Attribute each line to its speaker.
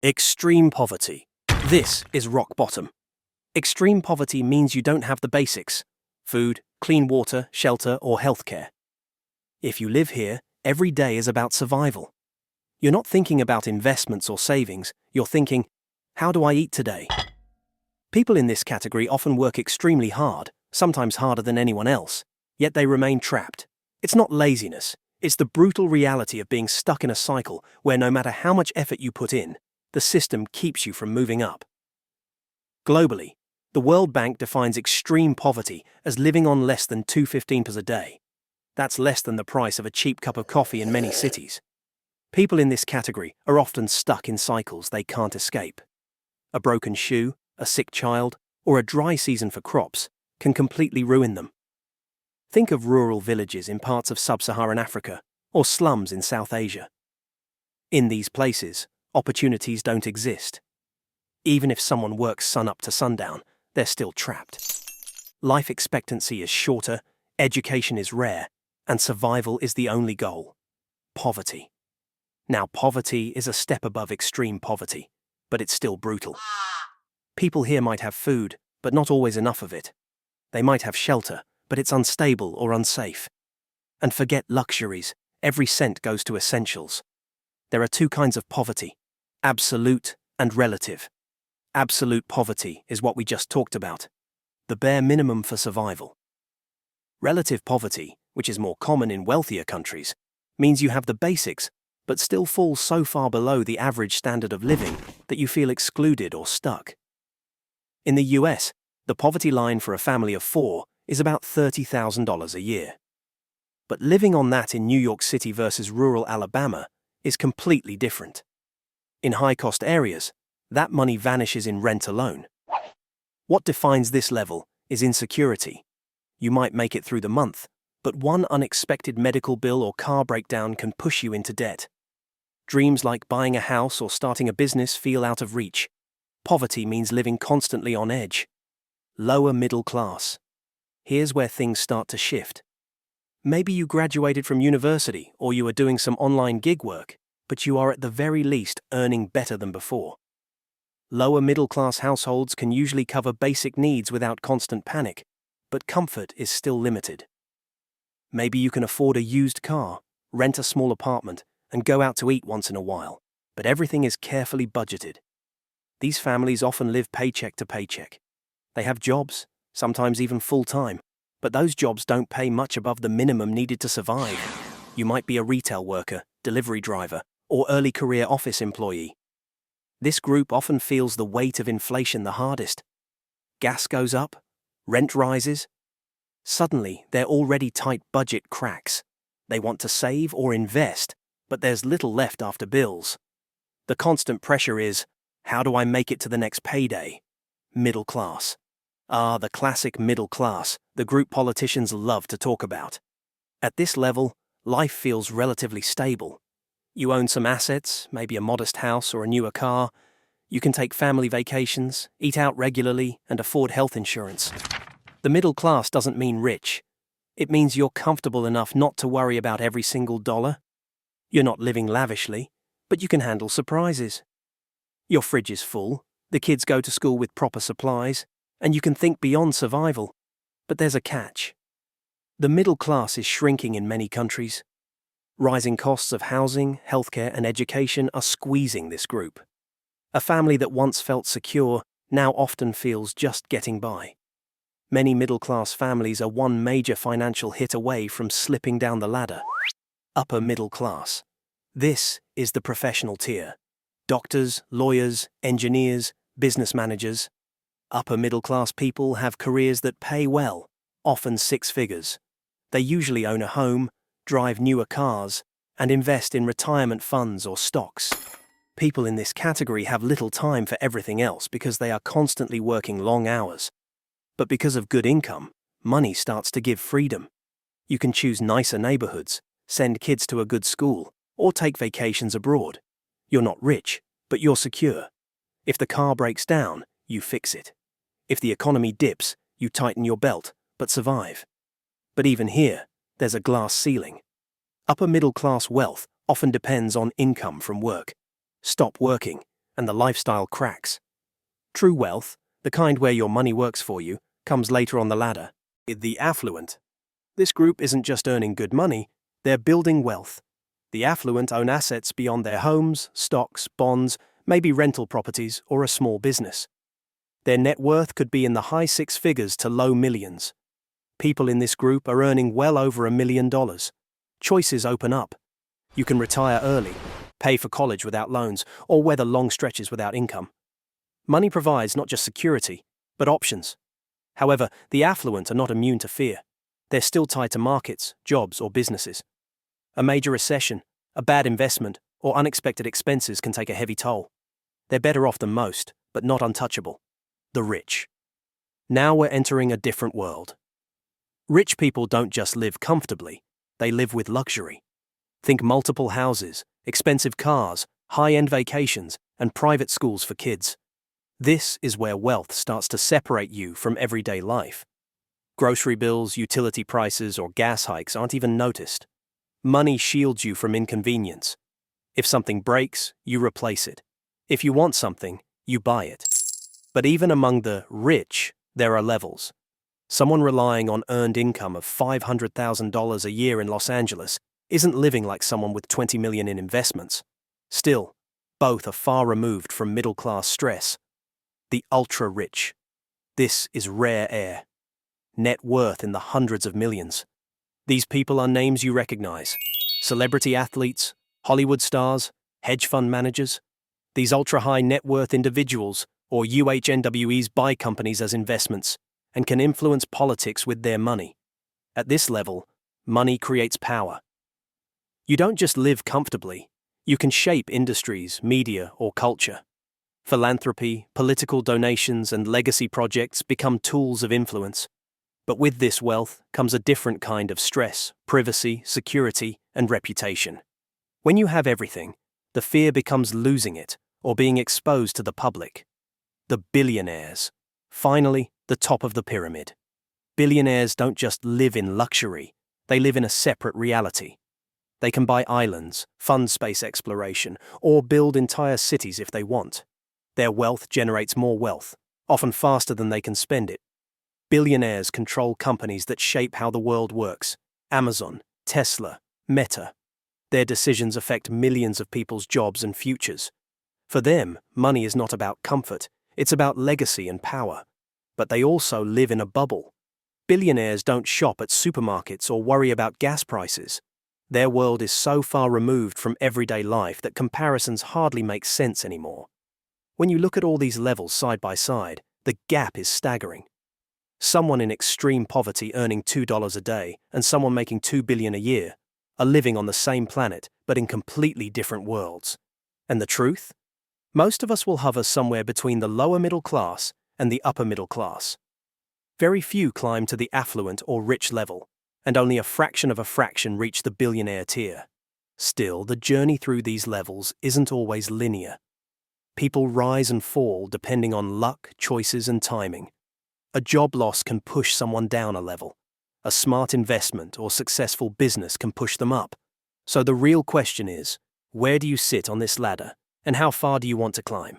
Speaker 1: Extreme poverty. This is rock bottom. Extreme poverty means you don't have the basics: food, clean water, shelter, or healthcare. If you live here, every day is about survival. You're not thinking about investments or savings, you're thinking, how do I eat today? People in this category often work extremely hard, sometimes harder than anyone else, yet they remain trapped. It's not laziness, it's the brutal reality of being stuck in a cycle where no matter how much effort you put in, the system keeps you from moving up. Globally, the World Bank defines extreme poverty as living on less than $2.15 a day. That's less than the price of a cheap cup of coffee in many cities. People in this category are often stuck in cycles they can't escape. A broken shoe, a sick child, or a dry season for crops can completely ruin them. Think of rural villages in parts of sub-Saharan Africa or slums in South Asia. In these places, opportunities don't exist. Even if someone works sun-up to sundown, they're still trapped. Life expectancy is shorter, education is rare, and survival is the only goal. Poverty. Now, poverty is a step above extreme poverty, but it's still brutal. People here might have food, but not always enough of it. They might have shelter, but it's unstable or unsafe. And forget luxuries, every cent goes to essentials. There are two kinds of poverty: absolute and relative. Absolute poverty is what we just talked about, the bare minimum for survival. Relative poverty, which is more common in wealthier countries, means you have the basics, but still fall so far below the average standard of living that you feel excluded or stuck. In the US, the poverty line for a family of 4 is about $30,000 a year. But living on that in New York City versus rural Alabama is completely different. In high-cost areas, that money vanishes in rent alone. What defines this level is insecurity. You might make it through the month, but one unexpected medical bill or car breakdown can push you into debt. Dreams like buying a house or starting a business feel out of reach. Poverty means living constantly on edge. Lower middle class. Here's where things start to shift. Maybe you graduated from university or you are doing some online gig work, but you are at the very least earning better than before. Lower middle class households can usually cover basic needs without constant panic, but comfort is still limited. Maybe you can afford a used car, rent a small apartment, and go out to eat once in a while, but everything is carefully budgeted. These families often live paycheck to paycheck. They have jobs, sometimes even full-time, but those jobs don't pay much above the minimum needed to survive. You might be a retail worker, delivery driver, or early career office employee. This group often feels the weight of inflation the hardest. Gas goes up, rent rises. Suddenly, their already tight budget cracks. They want to save or invest, but there's little left after bills. The constant pressure is, how do I make it to the next payday? Middle class. The classic middle class, the group politicians love to talk about. At this level, life feels relatively stable. You own some assets, maybe a modest house or a newer car. You can take family vacations, eat out regularly, and afford health insurance. The middle class doesn't mean rich. It means you're comfortable enough not to worry about every single dollar. You're not living lavishly, but you can handle surprises. Your fridge is full, the kids go to school with proper supplies, and you can think beyond survival. But there's a catch. The middle class is shrinking in many countries. Rising costs of housing, healthcare, and education are squeezing this group. A family that once felt secure now often feels just getting by. Many middle-class families are one major financial hit away from slipping down the ladder. Upper middle class. This is the professional tier. Doctors, lawyers, engineers, business managers. Upper middle-class people have careers that pay well, often 6 figures. They usually own a home, drive newer cars, and invest in retirement funds or stocks. People in this category have little time for everything else because they are constantly working long hours. But because of good income, money starts to give freedom. You can choose nicer neighborhoods, send kids to a good school, or take vacations abroad. You're not rich, but you're secure. If the car breaks down, you fix it. If the economy dips, you tighten your belt, but survive. But even here, there's a glass ceiling. Upper middle class wealth often depends on income from work. Stop working, and the lifestyle cracks. True wealth, the kind where your money works for you, comes later on the ladder. The affluent. This group isn't just earning good money, they're building wealth. The affluent own assets beyond their homes, stocks, bonds, maybe rental properties, or a small business. Their net worth could be in the high six figures to low millions. People in this group are earning well over $1 million. Choices open up. You can retire early, pay for college without loans, or weather long stretches without income. Money provides not just security, but options. However, the affluent are not immune to fear. They're still tied to markets, jobs, or businesses. A major recession, a bad investment, or unexpected expenses can take a heavy toll. They're better off than most, but not untouchable. The rich. Now we're entering a different world. Rich people don't just live comfortably, they live with luxury. Think multiple houses, expensive cars, high-end vacations, and private schools for kids. This is where wealth starts to separate you from everyday life. Grocery bills, utility prices, or gas hikes aren't even noticed. Money shields you from inconvenience. If something breaks, you replace it. If you want something, you buy it. But even among the rich, there are levels. Someone relying on earned income of $500,000 a year in Los Angeles isn't living like someone with $20 million in investments. Still, both are far removed from middle-class stress. The ultra-rich. This is rare air. Net worth in the hundreds of millions. These people are names you recognize. Celebrity athletes, Hollywood stars, hedge fund managers. These ultra-high net worth individuals, or UHNWEs, buy companies as investments and can influence politics with their money. At this level, money creates power. You don't just live comfortably, you can shape industries, media, or culture. Philanthropy, political donations, and legacy projects become tools of influence. But with this wealth comes a different kind of stress, privacy, security, and reputation. When you have everything, the fear becomes losing it or being exposed to the public. The billionaires. Finally, the top of the pyramid. Billionaires don't just live in luxury, they live in a separate reality. They can buy islands, fund space exploration, or build entire cities if they want. Their wealth generates more wealth, often faster than they can spend it. Billionaires control companies that shape how the world works. Amazon, Tesla, Meta. Their decisions affect millions of people's jobs and futures. For them, money is not about comfort, it's about legacy and power. But they also live in a bubble. Billionaires don't shop at supermarkets or worry about gas prices. Their world is so far removed from everyday life that comparisons hardly make sense anymore. When you look at all these levels side by side, the gap is staggering. Someone in extreme poverty earning $2 a day and someone making $2 billion a year are living on the same planet but in completely different worlds. And the truth? Most of us will hover somewhere between the lower middle class and the upper middle class. Very few climb to the affluent or rich level, and only a fraction of a fraction reach the billionaire tier. Still, the journey through these levels isn't always linear. People rise and fall depending on luck, choices, and timing. A job loss can push someone down a level. A smart investment or successful business can push them up. So the real question is, where do you sit on this ladder, and how far do you want to climb?